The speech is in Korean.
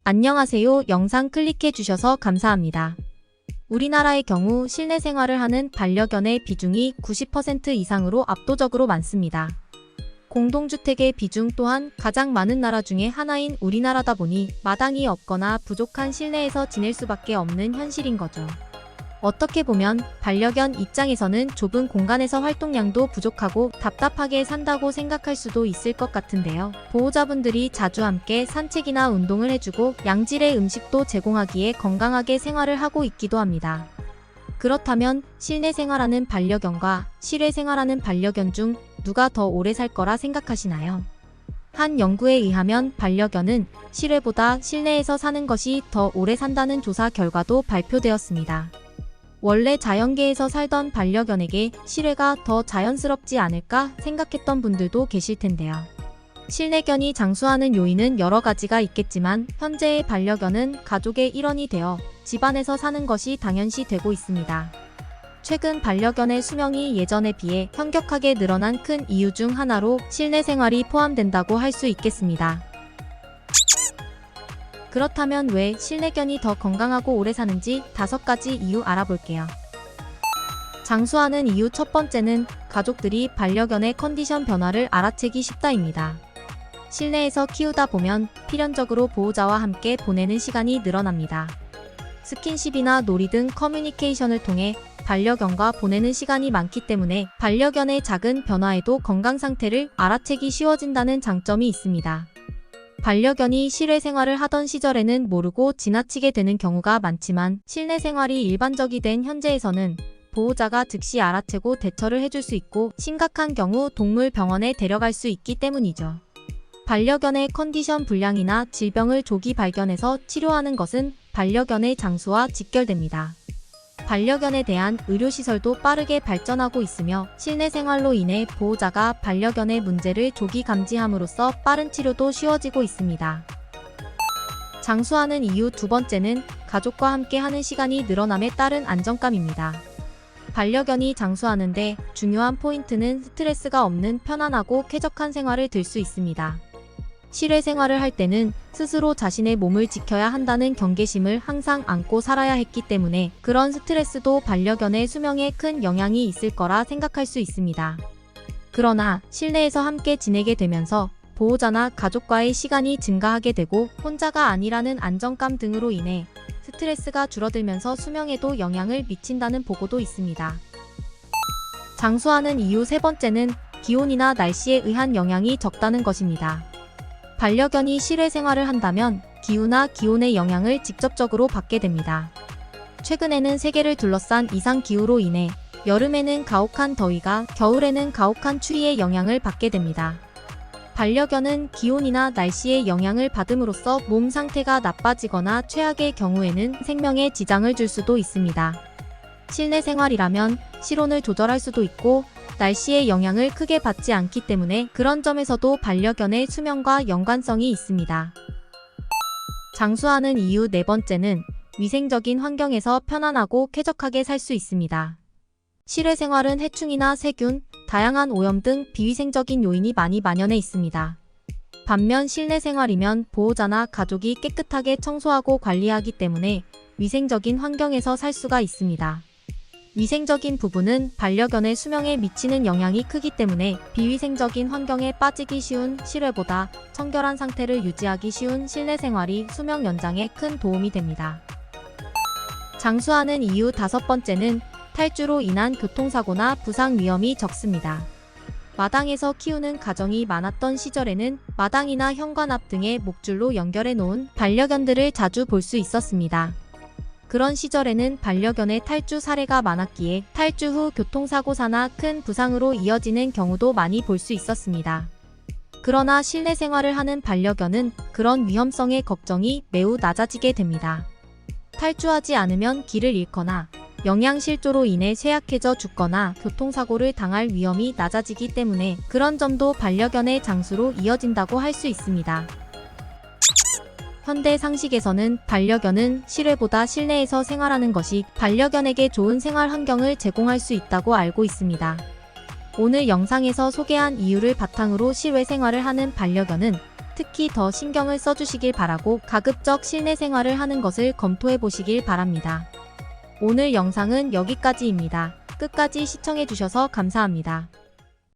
안녕하세요. 영상 클릭해 주셔서 감사합니다. 우리나라의 경우 실내 생활을 하는 반려견의 비중이 90% 이상으로 압도적으로 많습니다. 공동주택의 비중 또한 가장 많은 나라 중에 하나인 우리나라다 보니 마당이 없거나 부족한 실내에서 지낼 수밖에 없는 현실인 거죠. 어떻게 보면 반려견 입장에서는 좁은 공간에서 활동량도 부족하고 답답하게 산다고 생각할 수도 있을 것 같은데요. 보호자분들이 자주 함께 산책이나 운동을 해주고 양질의 음식도 제공하기에 건강하게 생활을 하고 있기도 합니다. 그렇다면 실내 생활하는 반려견과 실외 생활하는 반려견 중 누가 더 오래 살 거라 생각하시나요? 한 연구에 의하면 반려견은 실외보다 실내에서 사는 것이 더 오래 산다는 조사 결과도 발표되었습니다. 원래 자연계에서 살던 반려견에게 실외가 더 자연스럽지 않을까 생각했던 분들도 계실 텐데요. 실내견이 장수하는 요인은 여러 가지가 있겠지만 현재의 반려견은 가족의 일원이 되어 집안에서 사는 것이 당연시 되고 있습니다. 최근 반려견의 수명이 예전에 비해 현격하게 늘어난 큰 이유 중 하나로 실내 생활이 포함된다고 할 수 있겠습니다. 그렇다면 왜 실내견이 더 건강하고 오래 사는지 5가지 이유 알아볼게요. 장수하는 이유 첫 번째는 가족들이 반려견의 컨디션 변화를 알아채기 쉽다입니다. 실내에서 키우다 보면 필연적으로 보호자와 함께 보내는 시간이 늘어납니다. 스킨십이나 놀이 등 커뮤니케이션을 통해 반려견과 보내는 시간이 많기 때문에 반려견의 작은 변화에도 건강 상태를 알아채기 쉬워진다는 장점이 있습니다. 반려견이 실외 생활을 하던 시절에는 모르고 지나치게 되는 경우가 많지만 실내 생활이 일반적이 된 현재에서는 보호자가 즉시 알아채고 대처를 해줄 수 있고 심각한 경우 동물병원에 데려갈 수 있기 때문이죠. 반려견의 컨디션 불량이나 질병을 조기 발견해서 치료하는 것은 반려견의 장수와 직결됩니다. 반려견에 대한 의료시설도 빠르게 발전하고 있으며 실내 생활로 인해 보호자가 반려견의 문제를 조기 감지함으로써 빠른 치료도 쉬워지고 있습니다. 장수하는 이유 두 번째는 가족과 함께 하는 시간이 늘어남에 따른 안정감입니다. 반려견이 장수하는데 중요한 포인트는 스트레스가 없는 편안하고 쾌적한 생활을 들 수 있습니다. 실외 생활을 할 때는 스스로 자신의 몸을 지켜야 한다는 경계심을 항상 안고 살아야 했기 때문에 그런 스트레스도 반려견의 수명에 큰 영향이 있을 거라 생각할 수 있습니다. 그러나 실내에서 함께 지내게 되면서 보호자나 가족과의 시간이 증가하게 되고 혼자가 아니라는 안정감 등으로 인해 스트레스가 줄어들면서 수명에도 영향을 미친다는 보고도 있습니다. 장수하는 이유 세 번째는 기온이나 날씨에 의한 영향이 적다는 것입니다. 반려견이 실외 생활을 한다면 기후나 기온의 영향을 직접적으로 받게 됩니다. 최근에는 세계를 둘러싼 이상기후로 인해 여름에는 가혹한 더위가 겨울에는 가혹한 추위의 영향을 받게 됩니다. 반려견은 기온이나 날씨의 영향을 받음으로써 몸 상태가 나빠지거나 최악의 경우에는 생명에 지장을 줄 수도 있습니다. 실내 생활이라면 실온을 조절할 수도 있고 날씨의 영향을 크게 받지 않기 때문에 그런 점에서도 반려견의 수명과 연관성이 있습니다. 장수하는 이유 네 번째는 위생적인 환경에서 편안하고 쾌적하게 살 수 있습니다. 실외 생활은 해충이나 세균, 다양한 오염 등 비위생적인 요인이 많이 만연해 있습니다. 반면 실내 생활이면 보호자나 가족이 깨끗하게 청소하고 관리하기 때문에 위생적인 환경에서 살 수가 있습니다. 위생적인 부분은 반려견의 수명에 미치는 영향이 크기 때문에 비위생적인 환경에 빠지기 쉬운 실외보다 청결한 상태를 유지하기 쉬운 실내 생활이 수명 연장에 큰 도움이 됩니다. 장수하는 이유 다섯 번째는 탈주로 인한 교통사고나 부상 위험이 적습니다. 마당에서 키우는 가정이 많았던 시절에는 마당이나 현관 앞 등에 목줄로 연결해 놓은 반려견들을 자주 볼 수 있었습니다. 그런 시절에는 반려견의 탈주 사례가 많았기에 탈주 후 교통사고사나 큰 부상으로 이어지는 경우도 많이 볼 수 있었습니다. 그러나 실내 생활을 하는 반려견은 그런 위험성의 걱정이 매우 낮아지게 됩니다. 탈주하지 않으면 길을 잃거나 영양실조로 인해 쇠약해져 죽거나 교통사고를 당할 위험이 낮아지기 때문에 그런 점도 반려견의 장수로 이어진다고 할 수 있습니다. 현대 상식에서는 반려견은 실외보다 실내에서 생활하는 것이 반려견에게 좋은 생활 환경을 제공할 수 있다고 알고 있습니다. 오늘 영상에서 소개한 이유를 바탕으로 실외 생활을 하는 반려견은 특히 더 신경을 써주시길 바라고 가급적 실내 생활을 하는 것을 검토해 보시길 바랍니다. 오늘 영상은 여기까지입니다. 끝까지 시청해주셔서 감사합니다.